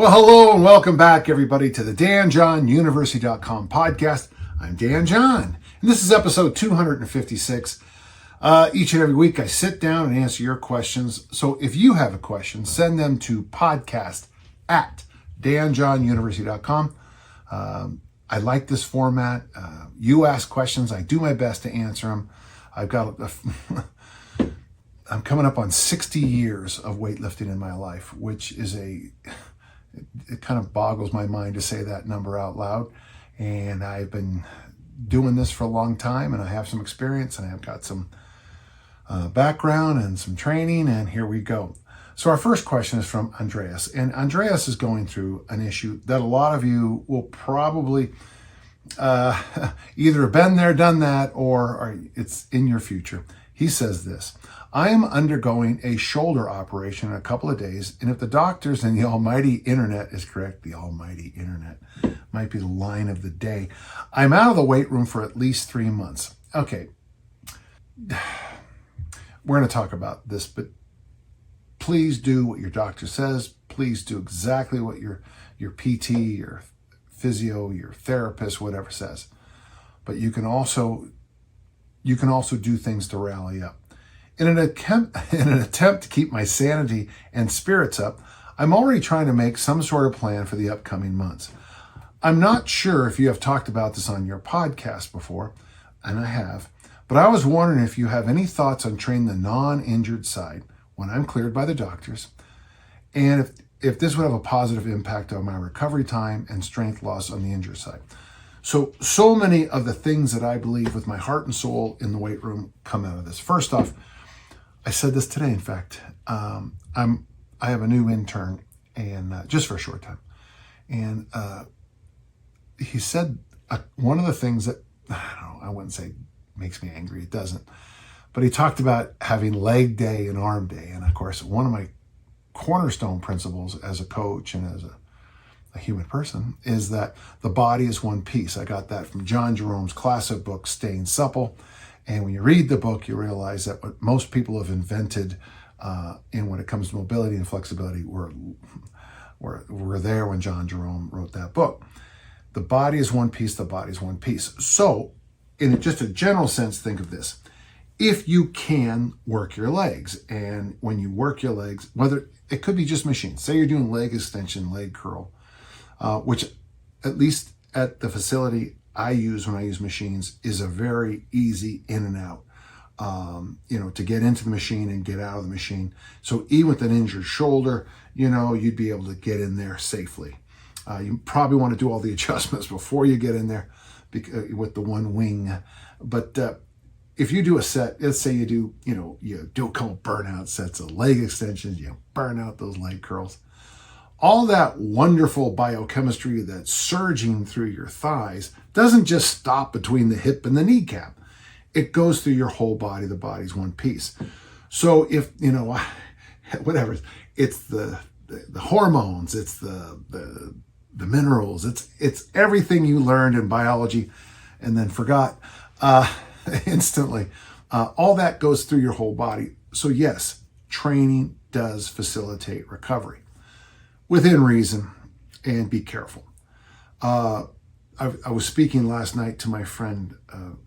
Well, hello and welcome back, everybody, to the DanJohnUniversity.com podcast. I'm Dan John, and this is episode 256. Each and every week, I sit down and answer your questions. So if you have a question, send them to podcast@DanJohnUniversity.com. I like this format. You ask questions. I do my best to answer them. I'm coming up on 60 years of weightlifting in my life, which is it kind of boggles my mind to say that number out loud. And I've been doing this for a long time, and I have some experience, and I've got some background and some training, and here we go. So our first question is from Andreas, and Andreas is going through an issue that a lot of you will probably either have been there, done that, or it's in your future. He says this: I am undergoing a shoulder operation in a couple of days, and if the doctors and the almighty internet is correct, the almighty internet might be the line of the day, I'm out of the weight room for at least 3 months. Okay, we're going to talk about this, but please do what your doctor says. Please do exactly what your PT, your physio, your therapist, whatever says. But you can also do things to rally up. In an attempt to keep my sanity and spirits up, I'm already trying to make some sort of plan for the upcoming months. I'm not sure if you have talked about this on your podcast before, and I have, but I was wondering if you have any thoughts on training the non-injured side when I'm cleared by the doctors, and if this would have a positive impact on my recovery time and strength loss on the injured side. So many of the things that I believe with my heart and soul in the weight room come out of this. First off, I said this today, in fact. I have a new intern, and just for a short time. And he said one of the things that, I wouldn't say makes me angry, it doesn't. But he talked about having leg day and arm day. And of course, one of my cornerstone principles as a coach and as a human person is that the body is one piece. I got that from John Jerome's classic book, Staying Supple. And when you read the book, you realize that what most people have invented when it comes to mobility and flexibility were there when John Jerome wrote that book. The body is one piece, the body is one piece. So in just a general sense, think of this. If you can work your legs, and when you work your legs, whether it could be just machines, say you're doing leg extension, leg curl, which at least at the facility I use when I use machines is a very easy in and out, to get into the machine and get out of the machine. So even with an injured shoulder, you'd be able to get in there safely. You probably want to do all the adjustments before you get in there with the one wing. But if you do a set, let's say you do a couple burnout sets of leg extensions, you burn out those leg curls. All that wonderful biochemistry that's surging through your thighs doesn't just stop between the hip and the kneecap. It goes through your whole body. The body's one piece. So if, whatever, it's the hormones, it's the minerals, it's everything you learned in biology and then forgot instantly. All that goes through your whole body. So yes, training does facilitate recovery. Within reason, and be careful. I was speaking last night to my friend,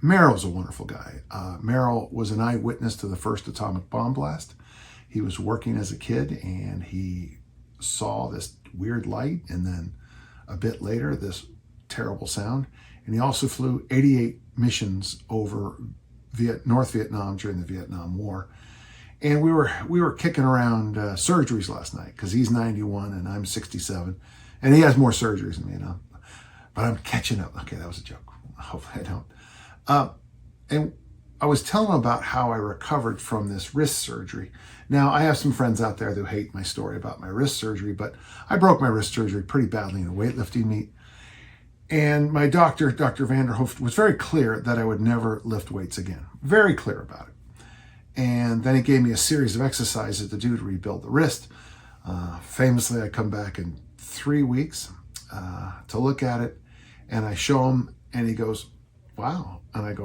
Merrill's a wonderful guy. Merrill was an eyewitness to the first atomic bomb blast. He was working as a kid, and he saw this weird light, and then a bit later, this terrible sound. And he also flew 88 missions over North Vietnam during the Vietnam War. And we were kicking around surgeries last night because he's 91 and I'm 67, and he has more surgeries than me, but I'm catching up. Okay, that was a joke. Hopefully I don't. And I was telling him about how I recovered from this wrist surgery. Now, I have some friends out there who hate my story about my wrist surgery, but I broke my wrist surgery pretty badly in a weightlifting meet. And my doctor, Dr. Vanderhoof, was very clear that I would never lift weights again. Very clear about it. And then he gave me a series of exercises to do to rebuild the wrist. Famously, I come back in 3 weeks to look at it, and I show him, and he goes, wow. And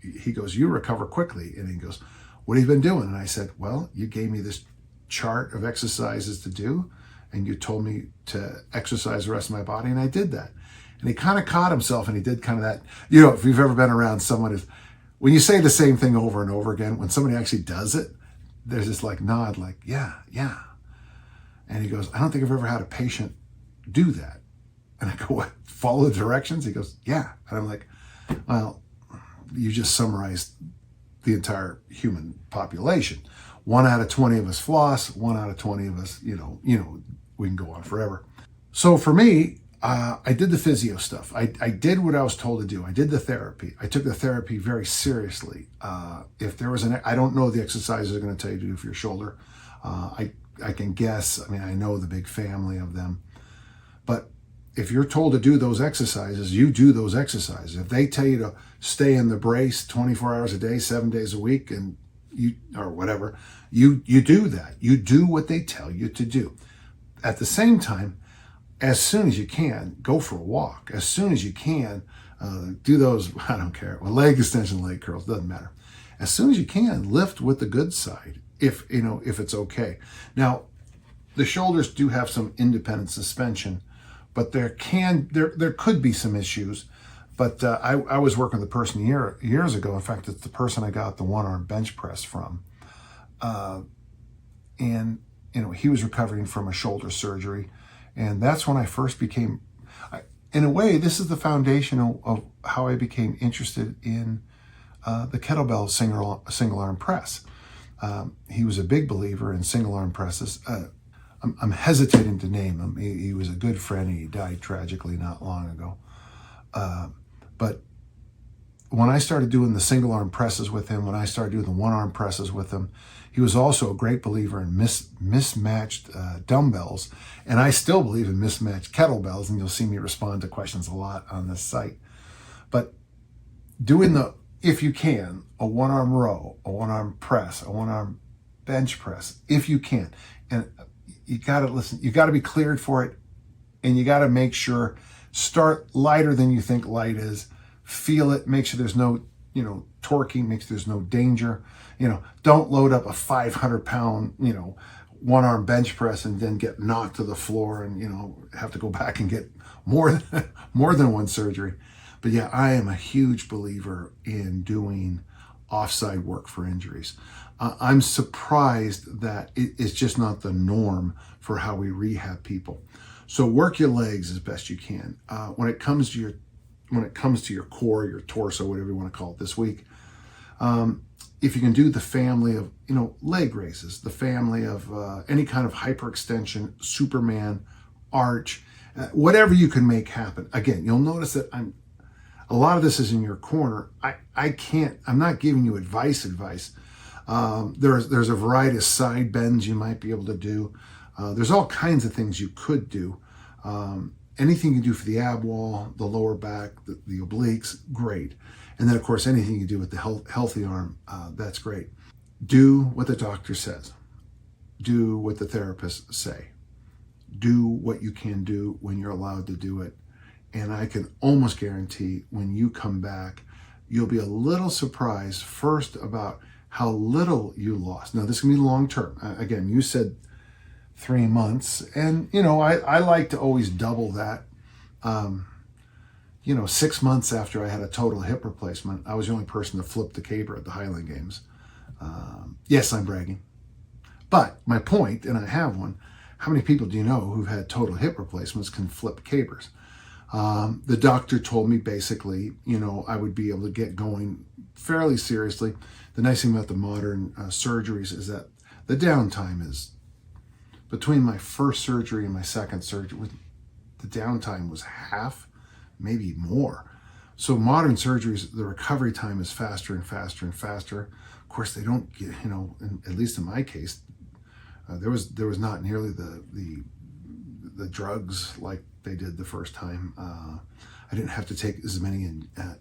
he goes, you recover quickly. And he goes, what have you been doing? And I said, well, you gave me this chart of exercises to do, and you told me to exercise the rest of my body, and I did that. And he kind of caught himself, and he did kind of that, if you've ever been around someone, when you say the same thing over and over again, when somebody actually does it, there's this like nod, like, yeah. And he goes, I don't think I've ever had a patient do that. And I go, what, follow the directions? He goes, yeah. And I'm like, well, you just summarized the entire human population. 1 out of 20 of us floss, 1 out of 20 of us, we can go on forever. So for me, I did the physio stuff. I did what I was told to do. I did the therapy. I took the therapy very seriously. If there was I don't know the exercises they're going to tell you to do for your shoulder. I can guess. I mean, I know the big family of them. But if you're told to do those exercises, you do those exercises. If they tell you to stay in the brace 24 hours a day, 7 days a week, and or whatever, you do that. You do what they tell you to do. At the same time, as soon as you can, go for a walk. As soon as you can, do those, I don't care, leg extension, leg curls, doesn't matter. As soon as you can, lift with the good side, if it's okay. Now, the shoulders do have some independent suspension, but there could be some issues. But I was working with a person years ago. In fact, it's the person I got the one-arm bench press from. And he was recovering from a shoulder surgery. And that's when I first became, in a way, this is the foundation of how I became interested in the kettlebell single arm press. He was a big believer in single arm presses. I'm hesitating to name him. He was a good friend. He died tragically not long ago. But when I started doing the single arm presses with him, when I started doing the one arm presses with him, he was also a great believer in mismatched dumbbells. And I still believe in mismatched kettlebells, and you'll see me respond to questions a lot on this site. But doing if you can, a one-arm row, a one-arm press, a one-arm bench press, if you can. And you got to listen, you got to be cleared for it, and you got to make sure, start lighter than you think light is, feel it, make sure there's no, torquing, make sure there's no danger. Don't load up a 500-pound, one-arm bench press and then get knocked to the floor and, have to go back and get more than one surgery. But yeah, I am a huge believer in doing offside work for injuries. I'm surprised that it is just not the norm for how we rehab people. So work your legs as best you can. When it comes to your core, your torso, whatever you want to call it this week, if you can do the family of, leg raises, the family of any kind of hyperextension, Superman, arch, whatever you can make happen. Again, you'll notice that a lot of this is in your corner. I'm not giving you advice. There's a variety of side bends you might be able to do. There's all kinds of things you could do. Anything you do for the ab wall, the lower back, the obliques, great. And then, of course, anything you do with the healthy arm, that's great. Do what the doctor says. Do what the therapists say. Do what you can do when you're allowed to do it. And I can almost guarantee when you come back, you'll be a little surprised first about how little you lost. Now, this can be long term. Again, you said 3 months. And, I like to always double that. 6 months after I had a total hip replacement, I was the only person to flip the caber at the Highland Games. Yes, I'm bragging. But my point, and I have one, how many people do you know who've had total hip replacements can flip cabers? The doctor told me basically, I would be able to get going fairly seriously. The nice thing about the modern surgeries is that the downtime is, between my first surgery and my second surgery, the downtime was half, maybe more. So modern surgeries, the recovery time is faster and faster and faster. Of course, they don't get, at least in my case, there was not nearly the drugs like they did the first time. I didn't have to take as many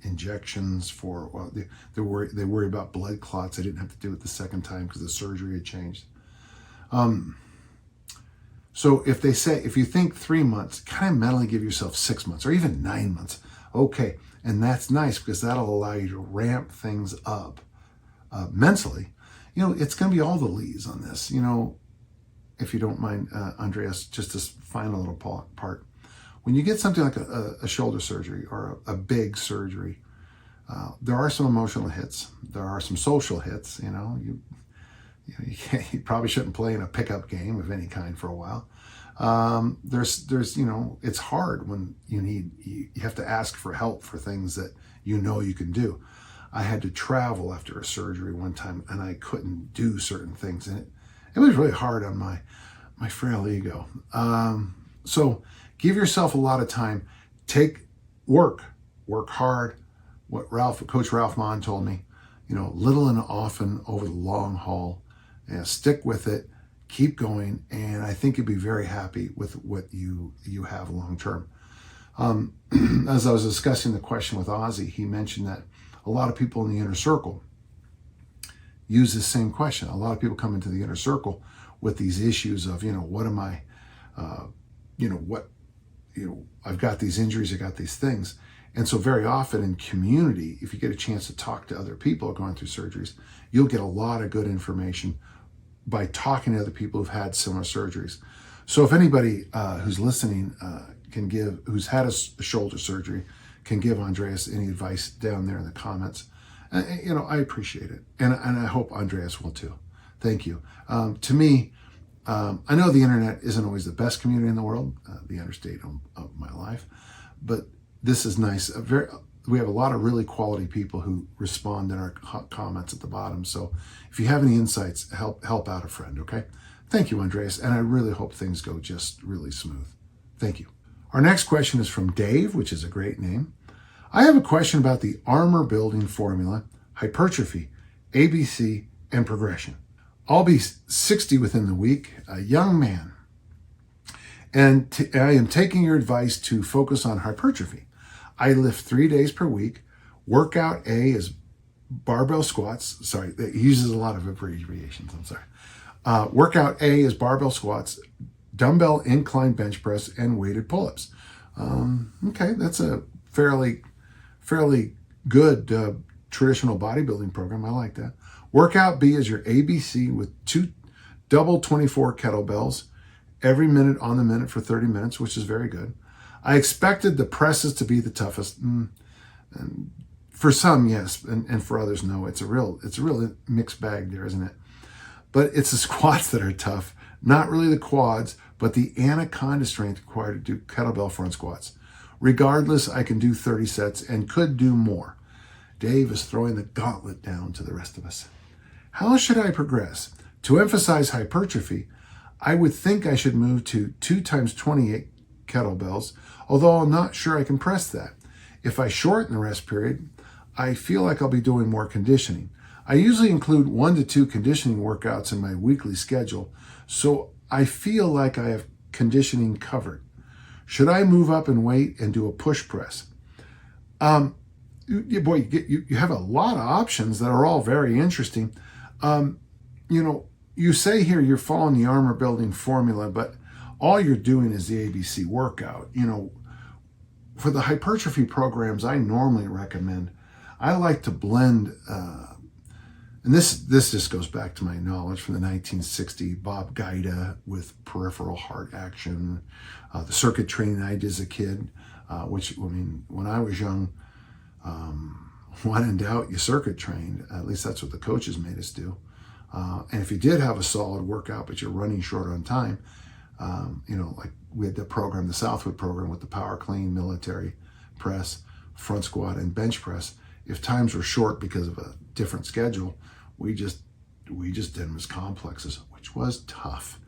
injections for, they worry about blood clots. I didn't have to do it the second time because the surgery had changed. So if you think 3 months, kind of mentally give yourself 6 months or even 9 months. Okay. And that's nice because that'll allow you to ramp things up mentally. It's going to be all the leads on this, if you don't mind, Andreas, just this final little part. When you get something like a shoulder surgery or a big surgery, there are some emotional hits. There are some social hits. You probably shouldn't play in a pickup game of any kind for a while. There's it's hard when you have to ask for help for things that you can do. I had to travel after a surgery one time, and I couldn't do certain things, and it was really hard on my frail ego. So give yourself a lot of time. Work hard. What Coach Ralph Mon told me, little and often over the long haul. Stick with it, keep going, and I think you'll be very happy with what you have long term. As I was discussing the question with Ozzy, he mentioned that a lot of people in the inner circle use this same question. A lot of people come into the inner circle with these issues of, what am I, I've got these injuries, I got these things. And so very often in community, if you get a chance to talk to other people going through surgeries, you'll get a lot of good information by talking to other people who've had similar surgeries. So if anybody who's listening who's had a shoulder surgery, can give Andreas any advice down there in the comments, I appreciate it. And I hope Andreas will too. Thank you. To me, I know the internet isn't always the best community in the world, the understate of my life, but this is nice. We have a lot of really quality people who respond in our comments at the bottom. So if you have any insights, help out a friend, okay? Thank you, Andreas, and I really hope things go just really smooth. Thank you. Our next question is from Dave, which is a great name. I have a question about the armor building formula, hypertrophy, ABC, and progression. I'll be 60 within the week, a young man, and I am taking your advice to focus on hypertrophy. I lift 3 days per week. Workout A is barbell squats. Sorry, he uses a lot of abbreviations. I'm sorry. Workout A is barbell squats, dumbbell incline bench press, and weighted pull-ups. Okay, that's a fairly good traditional bodybuilding program. I like that. Workout B is your ABC with 2 double 24 kettlebells every minute on the minute for 30 minutes, which is very good. I expected the presses to be the toughest. And for some, yes, and for others, no. It's a real mixed bag there, isn't it? But it's the squats that are tough, not really the quads, but the anaconda strength required to do kettlebell front squats. Regardless, I can do 30 sets and could do more. Dave is throwing the gauntlet down to the rest of us. How should I progress? To emphasize hypertrophy, I would think I should move to 2 times 28 kettlebells, although I'm not sure I can press that. If I shorten the rest period, I feel like I'll be doing more conditioning. I usually include 1 to 2 conditioning workouts in my weekly schedule, so I feel like I have conditioning covered. Should I move up in weight and do a push press? You have a lot of options that are all very interesting. You say here you're following the armor building formula, but all you're doing is the ABC workout. For the hypertrophy programs I normally recommend, I like to blend, and this just goes back to my knowledge from the 1960 Bob Guida with peripheral heart action, the circuit training I did as a kid, when I was young, when in doubt, you circuit trained. At least that's what the coaches made us do. And if you did have a solid workout, but you're running short on time, like we had the program, the Southwood program with the power clean, military press, front squat, and bench press. If times were short because of a different schedule, we just did them as complexes, which was tough.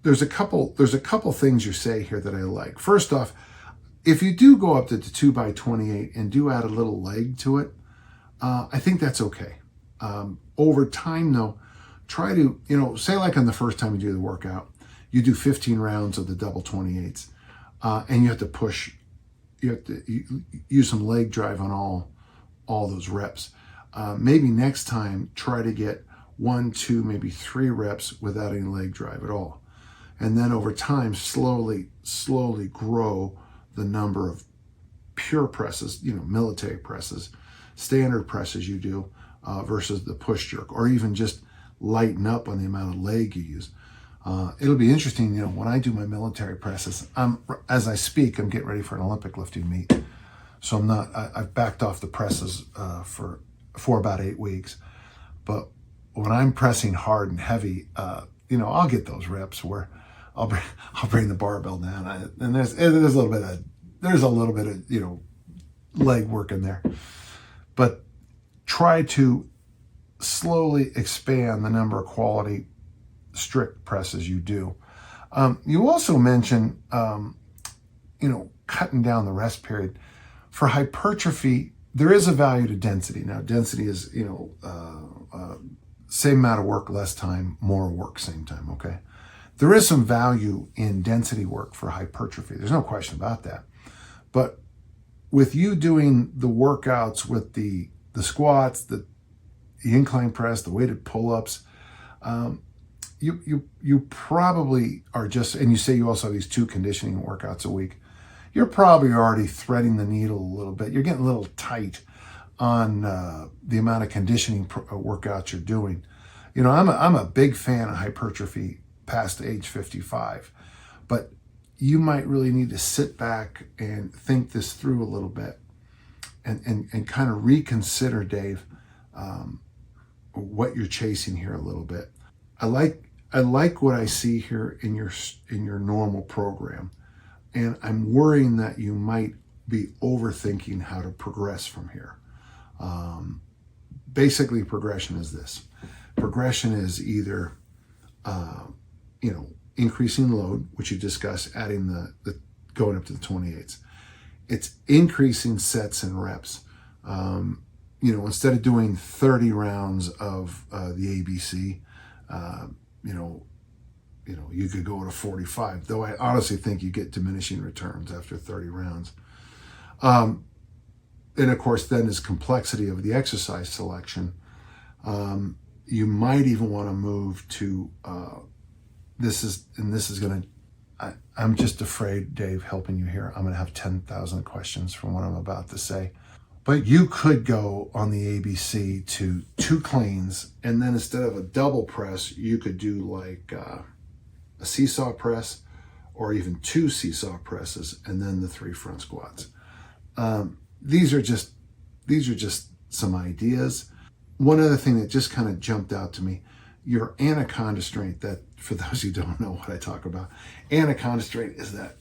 There's a couple things you say here that I like. First off, if you do go up to the 2x28 and do add a little leg to it, I think that's okay. Over time though, try to, say like on the first time you do the workout, you do 15 rounds of the double 28s, and you have to push, you have to use some leg drive on all those reps. Maybe next time, try to get 1, 2, maybe 3 reps without any leg drive at all. And then over time, slowly grow the number of pure presses, military presses, standard presses you do versus the push jerk, or even just lighten up on the amount of leg you use. It'll be interesting, when I do my military presses, as I speak, I'm getting ready for an Olympic lifting meet. So I've backed off the presses for about 8 weeks. But when I'm pressing hard and heavy, I'll get those reps where I'll bring the barbell down. And there's a little bit of, leg work in there. But try to slowly expand the number of quality strict presses you do. You also mentioned, cutting down the rest period. For hypertrophy, there is a value to density. Now, density is, same amount of work, less time, more work, same time, okay? There is some value in density work for hypertrophy. There's no question about that. But with you doing the workouts with the squats, the incline press, the weighted pull-ups, you probably are just, and you say you also have these 2 conditioning workouts a week, you're probably already threading the needle a little bit. You're getting a little tight on the amount of conditioning workouts you're doing. I'm a big fan of hypertrophy past age 55, but you might really need to sit back and think this through a little bit and kind of reconsider, Dave, what you're chasing here a little bit. I like what I see here in your normal program, and I'm worrying that you might be overthinking how to progress from here. Basically, progression is this. Progression is either, increasing load, which you discussed, adding the going up to the 28s. It's increasing sets and reps. Instead of doing 30 rounds of the ABC, you could go to 45, though I honestly think you get diminishing returns after 30 rounds. And of course, then there's complexity of the exercise selection. You might even want to move to, I'm just afraid, Dave, helping you here, I'm going to have 10,000 questions from what I'm about to say. But you could go on the ABC to 2 cleans, and then instead of a double press, you could do like a seesaw press, or even 2 seesaw presses, and then the 3 front squats. These are just some ideas. One other thing that just kind of jumped out to me, your anaconda strength, that for those who don't know what I talk about, anaconda strength is that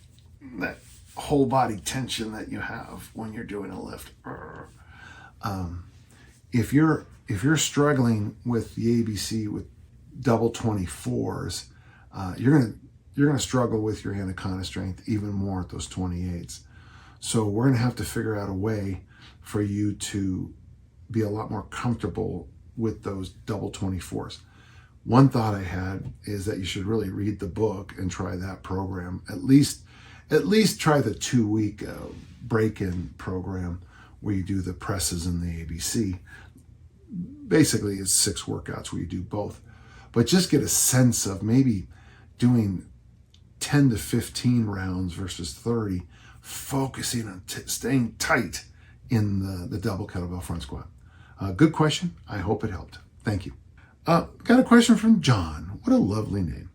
whole body tension that you have when you're doing a lift. If you're struggling with the ABC with double 24s, you're gonna struggle with your anaconda strength even more at those 28s. So we're gonna have to figure out a way for you to be a lot more comfortable with those double 24s. One thought I had is that you should really read the book and try that program. At least try the 2-week break-in program where you do the presses and the ABC. Basically, it's 6 workouts where you do both. But just get a sense of maybe doing 10 to 15 rounds versus 30, focusing on staying tight in the double kettlebell front squat. Good question. I hope it helped. Thank you. Got a question from John. What a lovely name.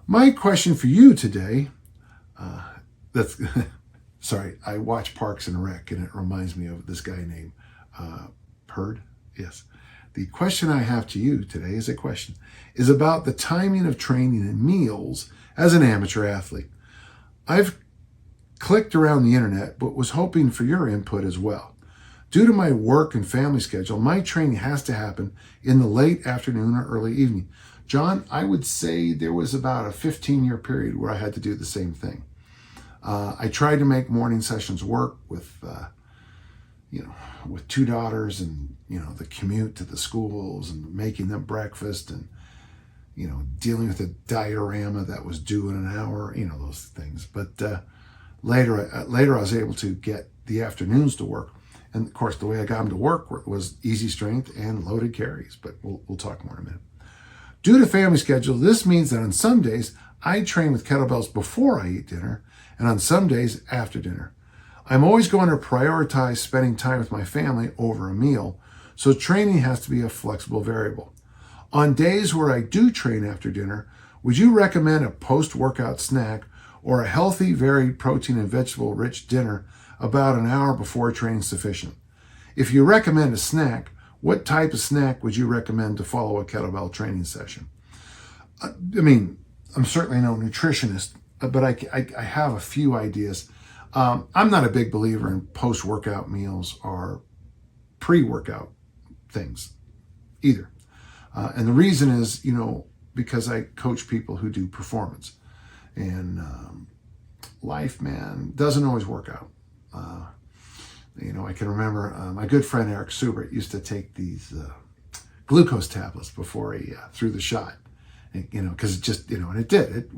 My question for you today, sorry, I watch Parks and Rec, and it reminds me of this guy named Perd. Yes. The question I have to you today is about the timing of training and meals as an amateur athlete. I've clicked around the internet, but was hoping for your input as well. Due to my work and family schedule, my training has to happen in the late afternoon or early evening. John, I would say there was about a 15-year period where I had to do the same thing. I tried to make morning sessions work with 2 daughters and, the commute to the schools and making them breakfast and, dealing with a diorama that was due in an hour, those things. But later I was able to get the afternoons to work. And of course, the way I got them to work was easy strength and loaded carries, but we'll talk more in a minute. Due to family schedule, this means that on some days I train with kettlebells before I eat dinner and on some days after dinner. I'm always going to prioritize spending time with my family over a meal, so training has to be a flexible variable. On days where I do train after dinner, would you recommend a post-workout snack or a healthy, varied protein and vegetable-rich dinner about an hour before training sufficient? If you recommend a snack, what type of snack would you recommend to follow a kettlebell training session? I mean, I'm certainly no nutritionist, but I have a few ideas. I'm not a big believer in post-workout meals or pre-workout things either. And the reason is, because I coach people who do performance. And life, man, doesn't always work out. I can remember my good friend Eric Subert used to take these glucose tablets before he threw the shot. And, because it just, and it did. It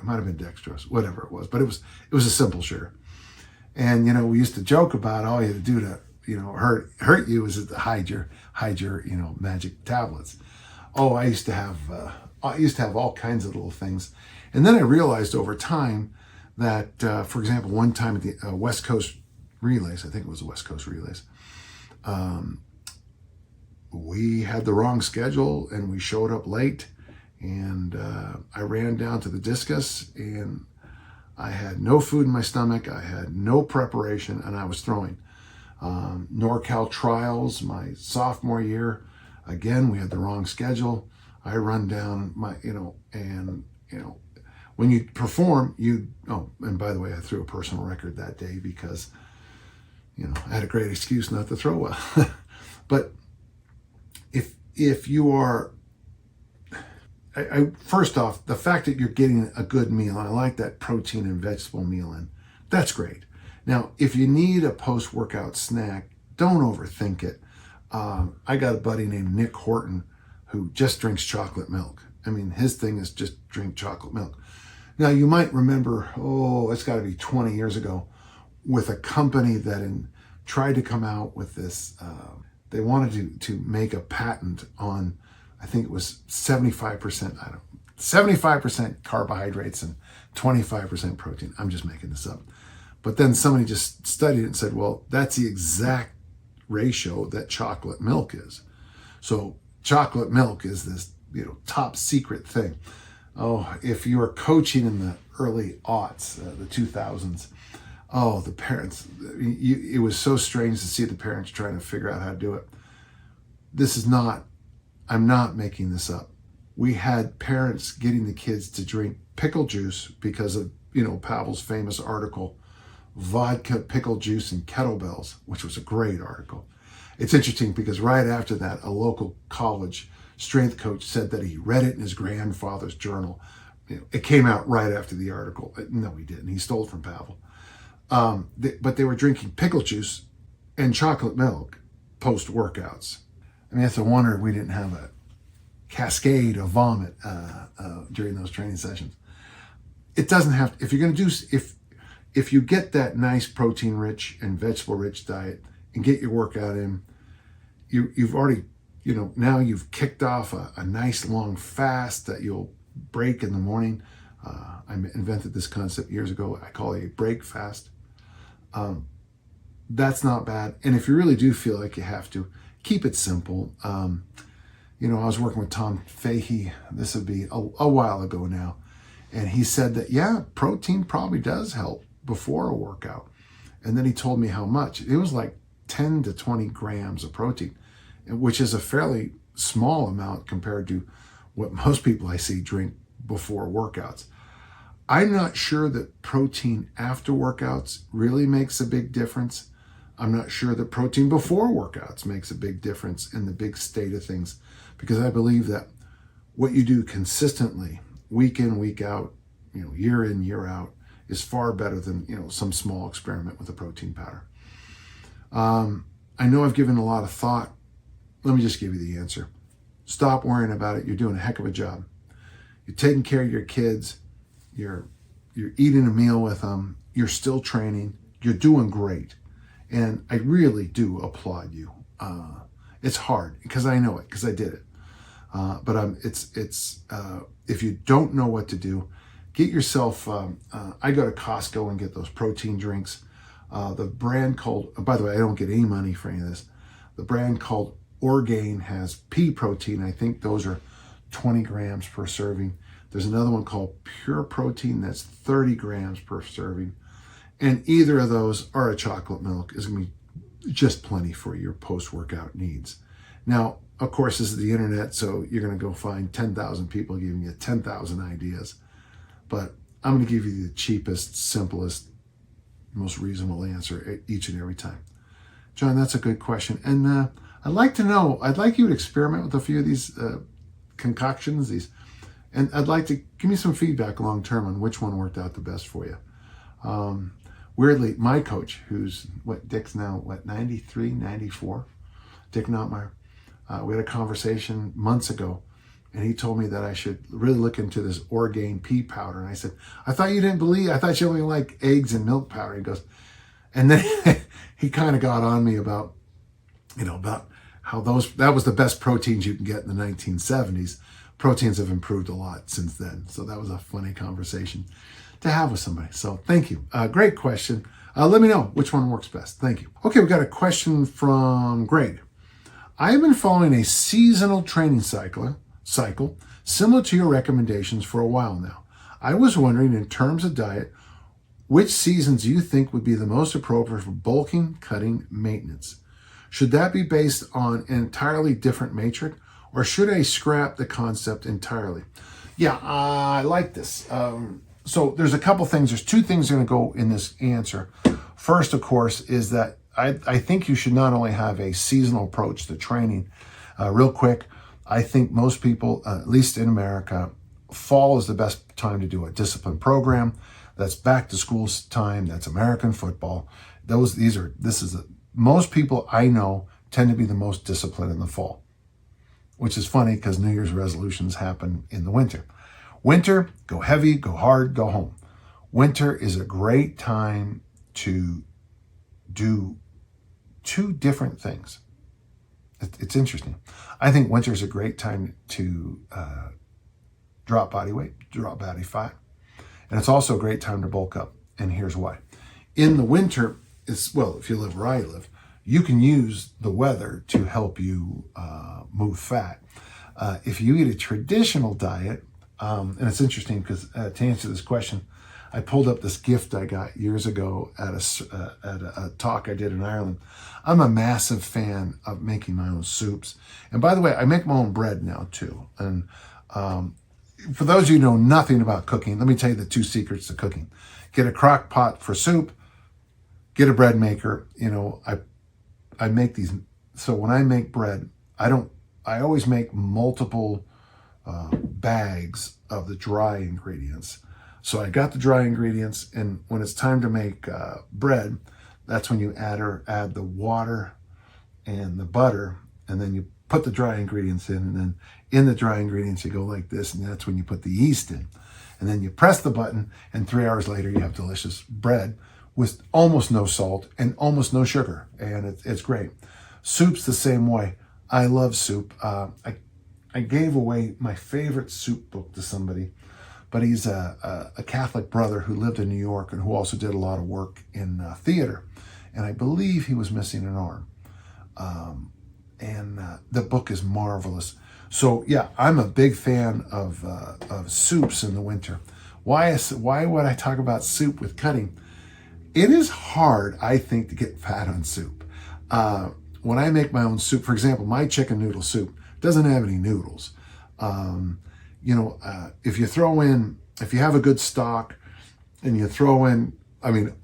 might have been dextrose, whatever it was, but it was a simple sugar. And we used to joke about all you had to do to hurt you was to hide your magic tablets. Oh, I used to have all kinds of little things. And then I realized over time that, for example, one time at the West Coast Relays, I think it was the West Coast Relays, we had the wrong schedule and we showed up late, and I ran down to the discus and I had no food in my stomach, I had no preparation, and I was throwing. NorCal Trials, my sophomore year, again, we had the wrong schedule. I run down when you perform, and by the way, I threw a personal record that day because, I had a great excuse not to throw well. But if you are, first off, the fact that you're getting a good meal, and I like that protein and vegetable meal in, that's great. Now, if you need a post-workout snack, don't overthink it. I got a buddy named Nick Horton who just drinks chocolate milk. I mean, his thing is just drink chocolate milk. Now, you might remember, it's got to be 20 years ago, with a company that tried to come out with this. They wanted to make a patent on, I think it was 75% carbohydrates and 25% protein. I'm just making this up. But then somebody just studied it and said, well, that's the exact ratio that chocolate milk is. So chocolate milk is this, top secret thing. Oh, if you were coaching in the early aughts, the 2000s, the parents, it was so strange to see the parents trying to figure out how to do it. I'm not making this up. We had parents getting the kids to drink pickle juice because of, Pavel's famous article, Vodka, Pickle Juice, and Kettlebells, which was a great article. It's interesting because right after that, a local college strength coach said that he read it in his grandfather's journal. It came out right after the article. No, he didn't. He stole it from Pavel. But they were drinking pickle juice and chocolate milk post-workouts. I mean, it's a wonder we didn't have a cascade of vomit during those training sessions. It doesn't have to, if you're going to do, if you get that nice protein-rich and vegetable-rich diet and get your workout in, you've already, now you've kicked off a nice long fast that you'll break in the morning. I invented this concept years ago. I call it a break fast. That's not bad. And if you really do feel like you have to, keep it simple. I was working with Tom Fahey. This would be a while ago now. And he said that, protein probably does help before a workout. And then he told me how much. It was like 10 to 20 grams of protein, which is a fairly small amount compared to what most people I see drink before workouts. I'm not sure that protein after workouts really makes a big difference. I'm not sure that protein before workouts makes a big difference in the big state of things, because I believe that what you do consistently, week in, week out, year in, year out, is far better than, some small experiment with a protein powder. I know I've given a lot of thought. Let me just give you the answer. Stop worrying about it. You're doing a heck of a job. You're taking care of your kids. You're eating a meal with them. You're still training. You're doing great. And I really do applaud you. It's hard because I know it, because I did it. But if you don't know what to do, get yourself, I go to Costco and get those protein drinks. The brand called, by the way, I don't get any money for any of this. The brand called Orgain has pea protein. I think those are 20 grams per serving. There's another one called Pure Protein that's 30 grams per serving. And either of those or a chocolate milk is going to be just plenty for your post-workout needs. Now, of course, this is the internet, so you're going to go find 10,000 people giving you 10,000 ideas. But I'm going to give you the cheapest, simplest, most reasonable answer each and every time. John, that's a good question. And I'd like to know, I'd like you to experiment with a few of these concoctions, and I'd like to give me some feedback long term on which one worked out the best for you. Weirdly, my coach, who's Dick's now 93, 94, Dick Notmeyer, we had a conversation months ago, and he told me that I should really look into this Orgain pea powder. And I said, I thought you didn't believe, I thought you only like eggs and milk powder. He goes, and then he kind of got on me about how that was the best proteins you can get in the 1970s. Proteins have improved a lot since then. So that was a funny conversation to have with somebody. So thank you. Great question. Let me know which one works best. Thank you. Okay, we got a question from Greg. I have been following a seasonal training cycle similar to your recommendations for a while now. I was wondering, in terms of diet, which seasons do you think would be the most appropriate for bulking, cutting, maintenance? Should that be based on an entirely different matrix, or should I scrap the concept entirely? Yeah, I like this. So there's a couple things. There's two things going to go in this answer. First, of course, is that I think you should not only have a seasonal approach to training. Real quick, I think most people, at least in America, fall is the best time to do a disciplined program. That's back to school time. That's American football. Most people I know tend to be the most disciplined in the fall, which is funny because New Year's resolutions happen in the winter. Winter, go heavy, go hard, go home. Winter is a great time to do two different things. It's interesting. I think winter is a great time to drop body weight, drop body fat. And it's also a great time to bulk up. And here's why. In the winter, if you live where I live, you can use the weather to help you move fat. If you eat a traditional diet, and it's interesting because to answer this question, I pulled up this gift I got years ago at a talk I did in Ireland. I'm a massive fan of making my own soups. And by the way, I make my own bread now too. And for those of you who know nothing about cooking, let me tell you the two secrets to cooking. Get a crock pot for soup, get a bread maker. I make these. So when I make bread, I always make multiple bags of the dry ingredients. So I got the dry ingredients, and when it's time to make bread, that's when you add the water and the butter, and then you put the dry ingredients in, and then in the dry ingredients you go like this, and that's when you put the yeast in. And then you press the button, and 3 hours later you have delicious bread with almost no salt and almost no sugar, and it's great. Soup's the same way. I love soup. I gave away my favorite soup book to somebody, but he's a Catholic brother who lived in New York and who also did a lot of work in theater. And I believe he was missing an arm. And the book is marvelous. So yeah, I'm a big fan of soups in the winter. Why would I talk about soup with cutting? It is hard, I think, to get fat on soup. When I make my own soup, for example, my chicken noodle soup doesn't have any noodles. If you have a good stock and you throw in,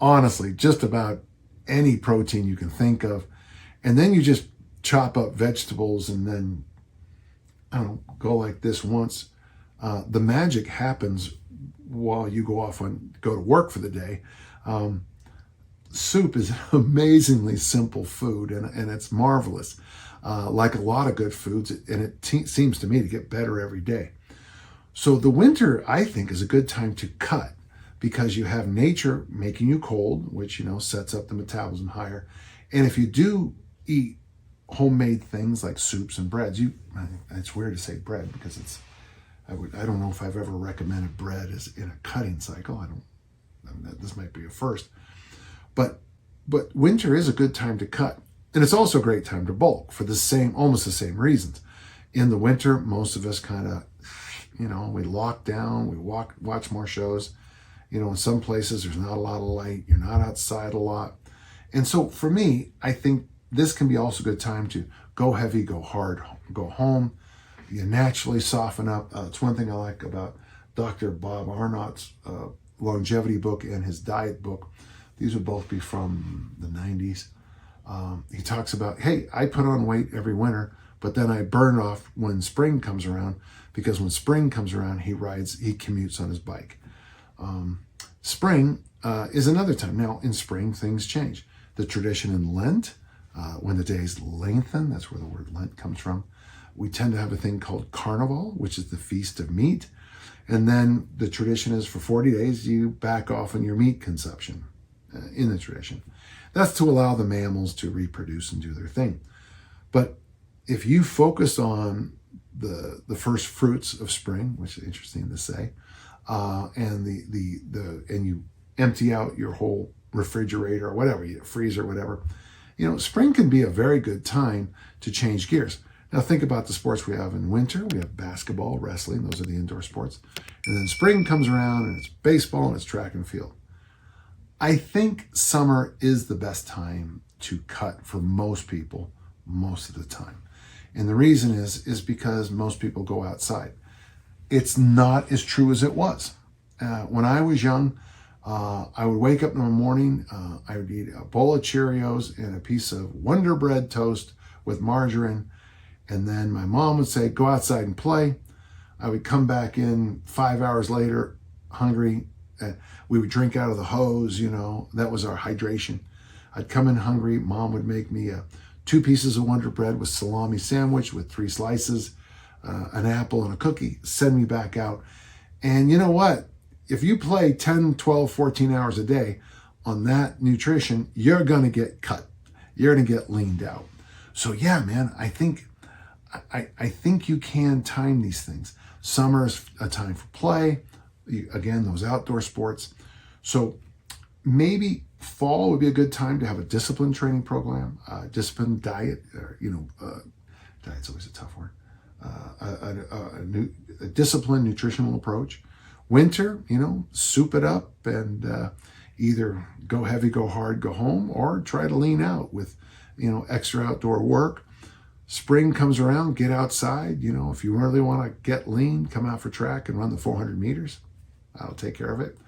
honestly, just about any protein you can think of, and then you just chop up vegetables and then, go like this once, the magic happens while you go to work for the day. Soup is an amazingly simple food, and it's marvelous. Like a lot of good foods, and it seems to me to get better every day. So the winter, I think, is a good time to cut because you have nature making you cold, which, sets up the metabolism higher. And if you do eat homemade things like soups and breads, it's weird to say bread because I don't know if I've ever recommended bread as in a cutting cycle. This might be a first. But winter is a good time to cut. And it's also a great time to bulk for almost the same reasons. In the winter, most of us kind of You know, we lock down, we watch more shows. You know, in some places there's not a lot of light. You're not outside a lot. And so for me, I think this can be also a good time to go heavy, go hard, go home. You naturally soften up. It's one thing I like about Dr. Bob Arnott's longevity book and his diet book. These would both be from the 90s. He talks about, hey, I put on weight every winter, but then I burn off when spring comes around, because when spring comes around, he commutes on his bike. Spring is another time. Now, in spring, things change. The tradition in Lent, when the days lengthen, that's where the word Lent comes from. We tend to have a thing called Carnival, which is the Feast of Meat. And then the tradition is for 40 days, you back off on your meat consumption in the tradition. That's to allow the mammals to reproduce and do their thing. But if you focus on the first fruits of spring, which is interesting to say, and and you empty out your whole refrigerator or whatever, your freezer, whatever, you know, spring can be a very good time to change gears. Now think about the sports we have in winter. We have basketball, wrestling, those are the indoor sports. And then spring comes around and it's baseball and it's track and field. I think summer is the best time to cut for most people most of the time. And the reason is because most people go outside. It's not as true as it was. When I was young, I would wake up in the morning, I would eat a bowl of Cheerios and a piece of Wonder Bread toast with margarine. And then my mom would say, go outside and play. I would come back in 5 hours later, hungry. We would drink out of the hose, you know, that was our hydration. I'd come in hungry. Mom would make me 2 pieces of Wonder Bread with salami sandwich with 3 slices, an apple and a cookie, send me back out. And you know what? If you play 10, 12, 14 hours a day on that nutrition, you're going to get cut. You're going to get leaned out. So yeah, man, I think you can time these things. Summer is a time for play. Again, those outdoor sports. So maybe fall would be a good time to have a discipline training program, discipline diet, or, diet's always a tough word. A disciplined nutritional approach. Winter, soup it up and either go heavy, go hard, go home, or try to lean out with, extra outdoor work. Spring comes around, get outside. If you really want to get lean, come out for track and run the 400 meters. I'll take care of it.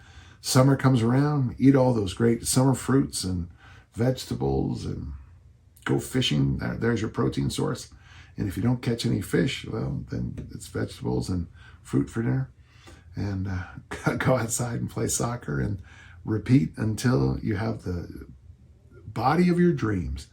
Summer comes around, eat all those great summer fruits and vegetables and go fishing. There's your protein source. And if you don't catch any fish, well, then it's vegetables and fruit for dinner. And go outside and play soccer and repeat until you have the body of your dreams.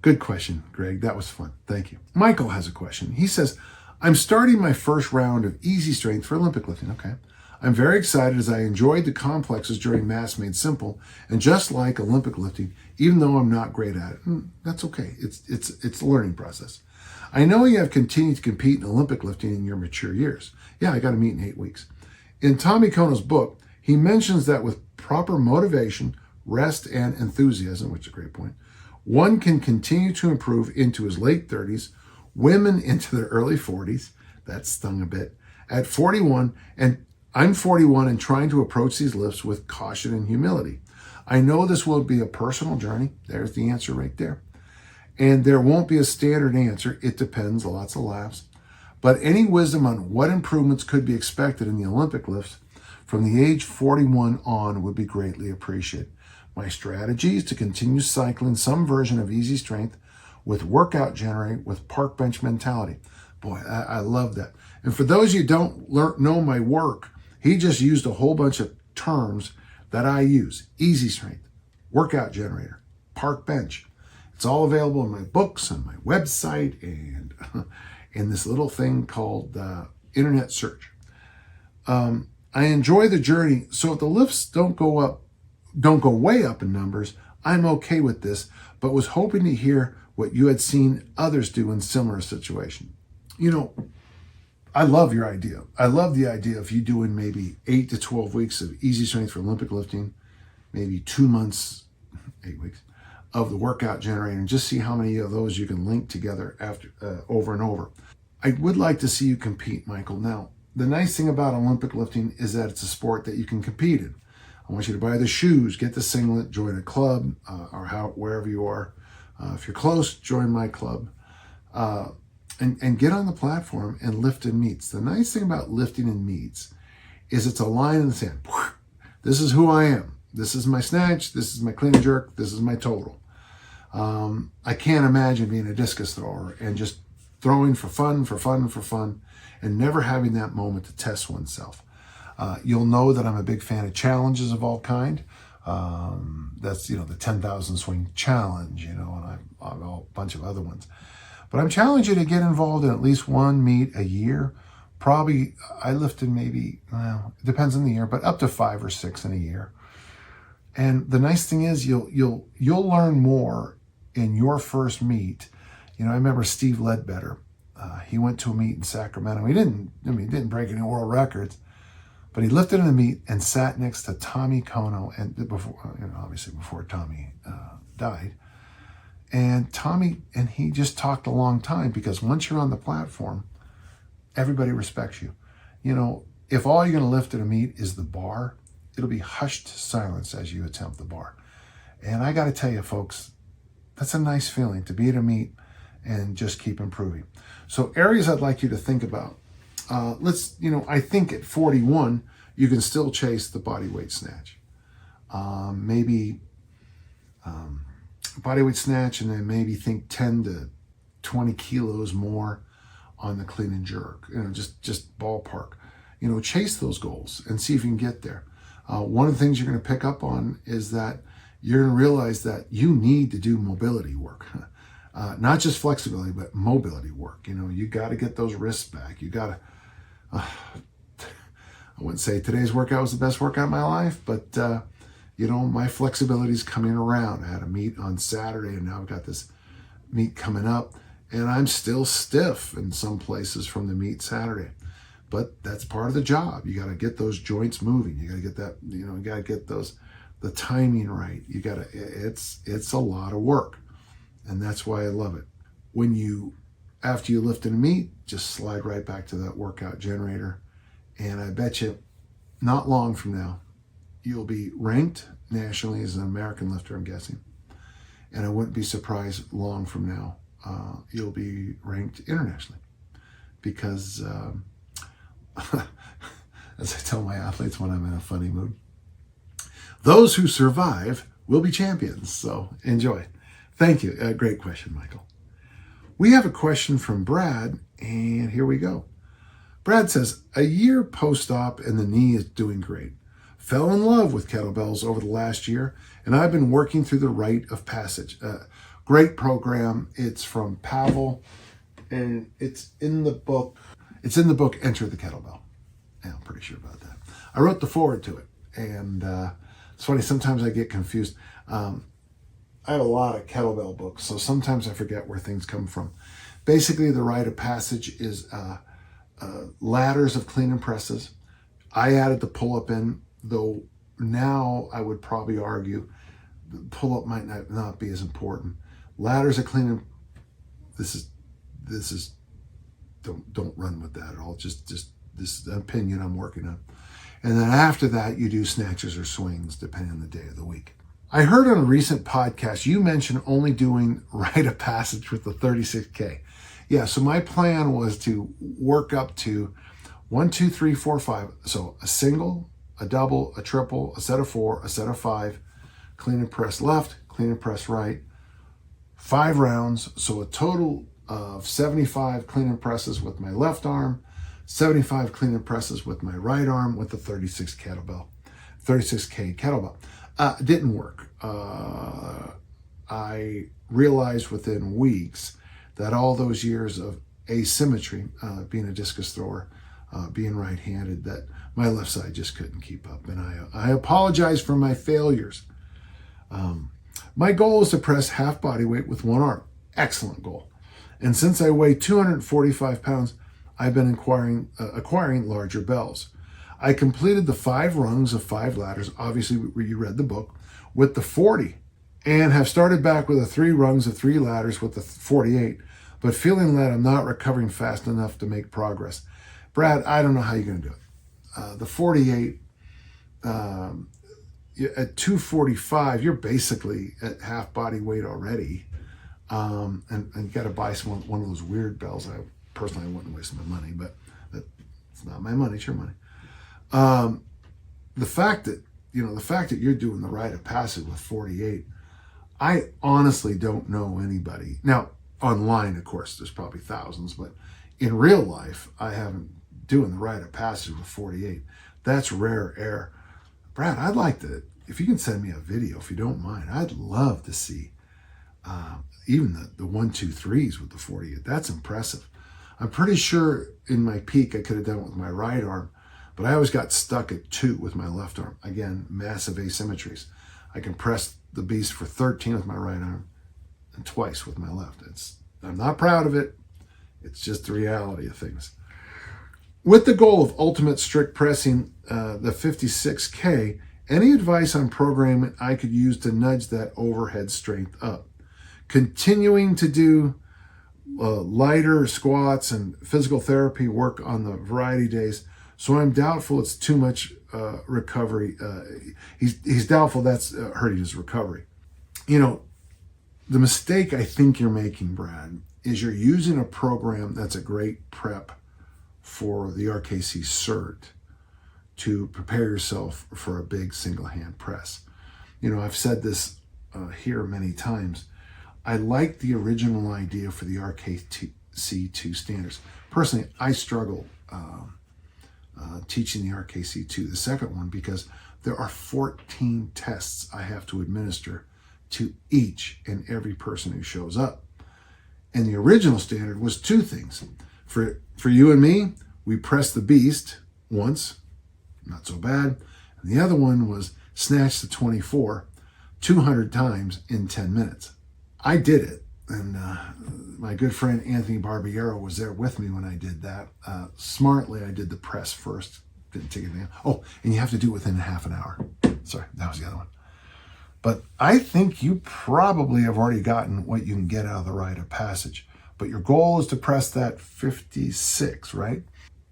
Good question, Greg. That was fun. Thank you. Michael has a question. He says, I'm starting my first round of easy strength for Olympic lifting. Okay. I'm very excited as I enjoyed the complexes during Mass Made Simple, and just like Olympic lifting, even though I'm not great at it, that's okay. It's a learning process. I know you have continued to compete in Olympic lifting in your mature years. Yeah, I got to meet in 8 weeks. In Tommy Kono's book, he mentions that with proper motivation, rest, and enthusiasm, which is a great point, one can continue to improve into his late 30s, women into their early 40s, that stung a bit, at 41, and I'm 41 and trying to approach these lifts with caution and humility. I know this will be a personal journey. There's the answer right there. And there won't be a standard answer. It depends, lots of laughs. But any wisdom on what improvements could be expected in the Olympic lifts from the age 41 on would be greatly appreciated. My strategy is to continue cycling some version of easy strength with workout generate with park bench mentality. Boy, I love that. And for those of you who don't know my work, he just used a whole bunch of terms that I use. Easy strength, workout generator, park bench. It's all available in my books, on my website, and in this little thing called internet search. I enjoy the journey. So if the lifts don't go way up in numbers, I'm okay with this, but was hoping to hear what you had seen others do in similar situation. I love your idea. I love the idea of you doing maybe 8 to 12 weeks of easy strength for Olympic lifting, maybe 2 months, 8 weeks of the workout generator, and just see how many of those you can link together after over and over. I would like to see you compete, Michael. Now, the nice thing about Olympic lifting is that it's a sport that you can compete in. I want you to buy the shoes, get the singlet, join a club, or wherever you are. If you're close, join my club. And get on the platform and lift in meets. The nice thing about lifting in meets is it's a line in the sand. This is who I am. This is my snatch. This is my clean and jerk. This is my total. I can't imagine being a discus thrower and just throwing for fun, and never having that moment to test oneself. You'll know that I'm a big fan of challenges of all kind. That's, the 10,000 swing challenge, and I've a whole bunch of other ones. But I'm challenging you to get involved in at least one meet a year. Probably, I lifted maybe, it depends on the year, but up to 5 or 6 in a year. And the nice thing is you'll learn more in your first meet. I remember Steve Ledbetter. He went to a meet in Sacramento. He didn't break any world records, but he lifted in a meet and sat next to Tommy Kono, and obviously before Tommy died. And Tommy and he just talked a long time, because once you're on the platform, everybody respects you. If all you're going to lift at a meet is the bar, it'll be hushed silence as you attempt the bar. And I got to tell you, folks, that's a nice feeling to be at a meet and just keep improving. So areas I'd like you to think about. I think at 41, you can still chase the body weight snatch. Maybe body weight snatch, and then maybe think 10 to 20 kilos more on the clean and jerk. Just ballpark. Chase those goals and see if you can get there. One of the things you're going to pick up on is that you're going to realize that you need to do mobility work. Not just flexibility, but mobility work. You got to get those wrists back. You got to, I wouldn't say today's workout was the best workout of my life, but my flexibility is coming around. I had a meet on Saturday, and now I've got this meet coming up, and I'm still stiff in some places from the meet Saturday. But that's part of the job. You got to get those joints moving. You got to get that, you got to get the timing right. It's a lot of work. And that's why I love it. After you lift in a meet, just slide right back to that workout generator. And I bet you not long from now, you'll be ranked nationally as an American lifter, I'm guessing. And I wouldn't be surprised long from now, you'll be ranked internationally. Because, as I tell my athletes when I'm in a funny mood, those who survive will be champions. So enjoy. Thank you. Great question, Michael. We have a question from Brad, and here we go. Brad says, a year post-op and the knee is doing great. Fell in love with kettlebells over the last year, and I've been working through the Rite of Passage. Great program. It's from Pavel, and it's in the book. It's in the book, Enter the Kettlebell. Yeah, I'm pretty sure about that. I wrote the foreword to it, and it's funny, sometimes I get confused. I have a lot of kettlebell books, so sometimes I forget where things come from. Basically, the Rite of Passage is ladders of clean and presses. I added the pull-up in, though now I would probably argue the pull-up might not be as important. Ladders of clean and this is don't run with that at all. Just this is an opinion I'm working on. And then after that, you do snatches or swings, depending on the day of the week. I heard on a recent podcast, you mentioned only doing Rite of Passage with the 36K. Yeah, so my plan was to work up to 1, 2, 3, 4, 5. So a single, a double, a triple, a set of 4, a set of 5, clean and press left, clean and press right, 5 rounds. So a total of 75 clean and presses with my left arm, 75 clean and presses with my right arm with the 36K kettlebell. Didn't work. I realized within weeks that all those years of asymmetry, being a discus thrower, being right-handed, that my left side just couldn't keep up. And I apologize for my failures. My goal is to press half body weight with one arm. Excellent goal. And since I weigh 245 pounds, I've been acquiring larger bells. I completed the 5 rungs of 5 ladders, obviously you read the book, with the 40, and have started back with the 3 rungs of 3 ladders with the 48, but feeling that I'm not recovering fast enough to make progress. Brad, I don't know how you're going to do it. The 48, at 245, you're basically at half body weight already. And you got to buy one of those weird bells. I personally wouldn't waste my money, but it's not my money, it's your money. The fact that you're doing the rite of passage with 48, I honestly don't know anybody. Now, online, of course, there's probably thousands, but in real life, I haven't doing the rite of passage with 48. That's rare air. Brad, I'd like to, if you can send me a video, if you don't mind, I'd love to see even the 1, 2, 3s with the 48. That's impressive. I'm pretty sure in my peak I could have done it with my right arm, but I always got stuck at 2 with my left arm. Again, massive asymmetries. I can press the beast for 13 with my right arm and twice with my left. I'm not proud of it. It's just the reality of things. With the goal of ultimate strict pressing, the 56K, any advice on programming I could use to nudge that overhead strength up? Continuing to do lighter squats and physical therapy work on the variety days, so I'm doubtful it's too much recovery. He's doubtful that's hurting his recovery. The mistake I think you're making, Brad, is you're using a program that's a great prep for the RKC cert to prepare yourself for a big single hand press. I've said this here many times. I like the original idea for the RKC2 standards. Personally, I struggle teaching the RKC2, the second one, because there are 14 tests I have to administer to each and every person who shows up. And the original standard was 2 things. For you and me, we pressed the beast once, not so bad. And the other one was snatch the 24 200 times in 10 minutes. I did it. And my good friend Anthony Barbiero was there with me when I did that. Smartly, I did the press first. Didn't take anything. Oh, and you have to do it within half an hour. Sorry, that was the other one. But I think you probably have already gotten what you can get out of the rite of passage. But your goal is to press that 56, right?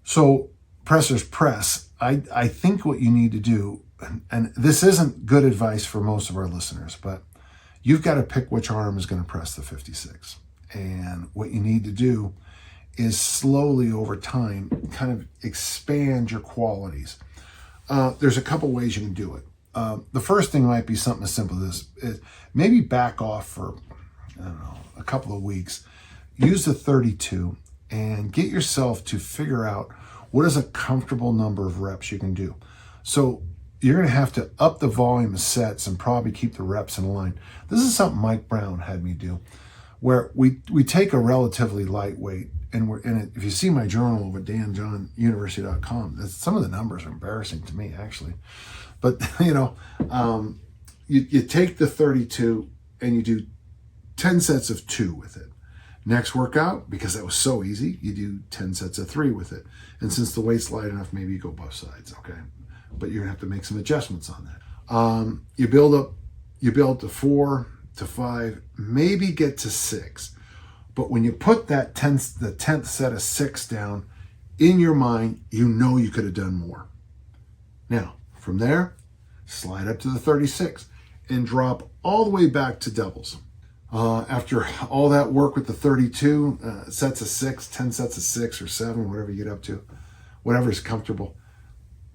So pressers press. I think what you need to do, and this isn't good advice for most of our listeners, but you've got to pick which arm is going to press the 56. And what you need to do is slowly over time kind of expand your qualities. There's a couple ways you can do it. The first thing might be something as simple as this. Is maybe back off for, a couple of weeks. Use the 32 and get yourself to figure out what is a comfortable number of reps you can do. So you're going to have to up the volume of sets and probably keep the reps in line. This is something Mike Brown had me do, where we take a relatively lightweight, and if you see my journal over at danjohnuniversity.com, some of the numbers are embarrassing to me, actually. But, you take the 32 and you do 10 sets of 2 with it. Next workout, because that was so easy, you do 10 sets of 3 with it. And since the weight's light enough, maybe you go both sides, okay? But you're gonna have to make some adjustments on that. You build to 4 to 5, maybe get to 6. But when you put the 10th set of 6 down, in your mind, you know you could have done more. Now, from there, slide up to the 36 and drop all the way back to doubles. After all that work with the 32, sets of 6, 10 sets of 6 or 7, whatever you get up to, whatever is comfortable,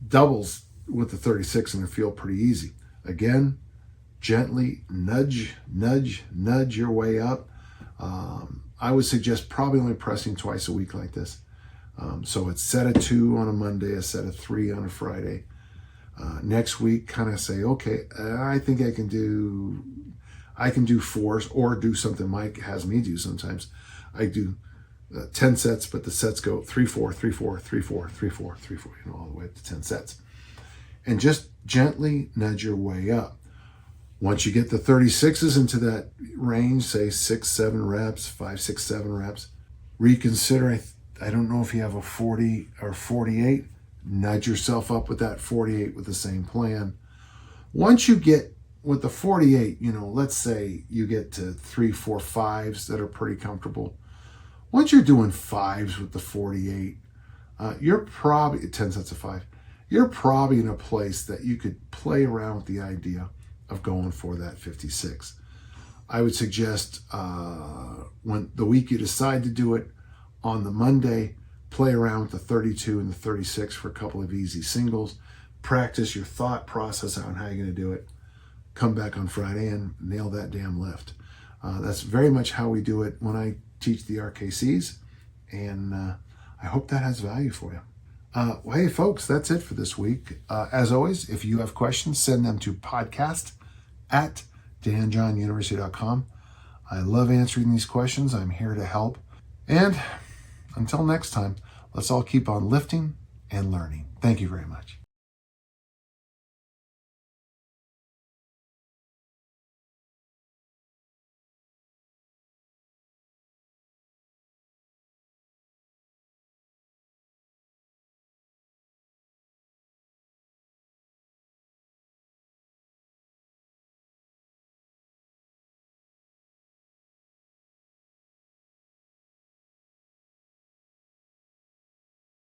doubles with the 36 and they feel pretty easy. Again, gently nudge your way up. I would suggest probably only pressing twice a week like this. So it's set of 2 on a Monday, a set of 3 on a Friday. Next week, kind of say, okay, I think I can do 4s, or do something Mike has me do sometimes. I do 10 sets, but the sets go 3-4, 3-4, 3-4, 3-4, 3-4, all the way up to 10 sets. And just gently nudge your way up. Once you get the 36s into that range, say 6, 7 reps, 5, 6, 7 reps, reconsider. I don't know if you have a 40 or 48. Nudge yourself up with that 48 with the same plan. Once you get with the 48, let's say you get to 3, 4, 5s that are pretty comfortable. Once you're doing 5s with the 48, you're probably 10 sets of 5. You're probably in a place that you could play around with the idea of going for that 56. I would suggest when the week you decide to do it, on the Monday, play around with the 32 and the 36 for a couple of easy singles. Practice your thought process on how you're going to do it. Come back on Friday and nail that damn lift. That's very much how we do it when I teach the RKCs, and I hope that has value for you. Well, hey, folks, that's it for this week. As always, if you have questions, send them to podcast@danjohnuniversity.com. I love answering these questions. I'm here to help. And until next time, let's all keep on lifting and learning. Thank you very much.